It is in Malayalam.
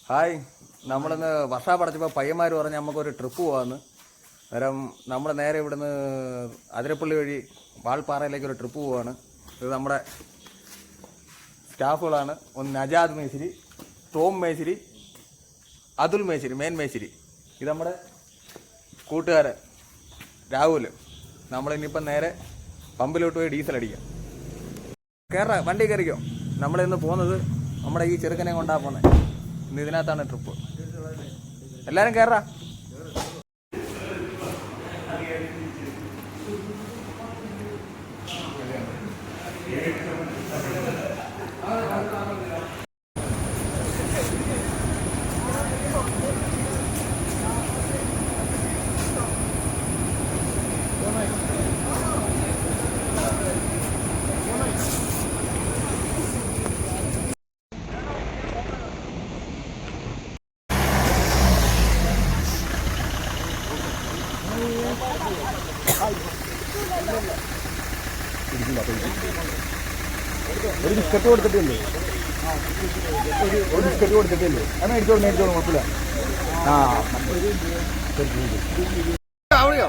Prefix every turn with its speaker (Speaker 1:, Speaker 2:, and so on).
Speaker 1: ഹായ്, നമ്മളിന്ന് വർഷാപ്പടച്ചപ്പോൾ പയ്യന്മാർ പറഞ്ഞ് നമുക്കൊരു ട്രിപ്പ് പോകാമെന്ന്. അന്നേരം നമ്മൾ നേരെ ഇവിടുന്ന് അതിരപ്പള്ളി വഴി വാൾപ്പാറയിലേക്ക് ഒരു ട്രിപ്പ് പോവാണ്. ഇത് നമ്മുടെ സ്റ്റാഫുകളാണ്. ഒന്ന് നജാദ് മേശിരി, ടോം മേശിരി, അതുൽ മേശിരി, മെയിൻ മേശിരി. ഇത് നമ്മുടെ കൂട്ടുകാരൻ രാഹുൽ. നമ്മളിനിയിപ്പം നേരെ പമ്പിലോട്ട് പോയി ഡീസൽ അടിക്കാം. വണ്ടി കയറിക്കോ. നമ്മളിന്ന് പോകുന്നത് നമ്മുടെ ഈ ചെറുക്കനെ കൊണ്ടാണ് പോകുന്നത്. ഇന്ന് ഇതിനകത്താണ് ട്രിപ്പ്. എല്ലാവരും കയറാ. ഒരു ബിസ്ക്കറ്റ് കൊടുത്തിട്ടില്ലേ? ഒരു ബിസ്ക്കറ്റ് കൊടുത്തിട്ടില്ലേ? അത് മേടിച്ചോളൂ, കുഴപ്പമില്ല. ആ അവിടെയോ?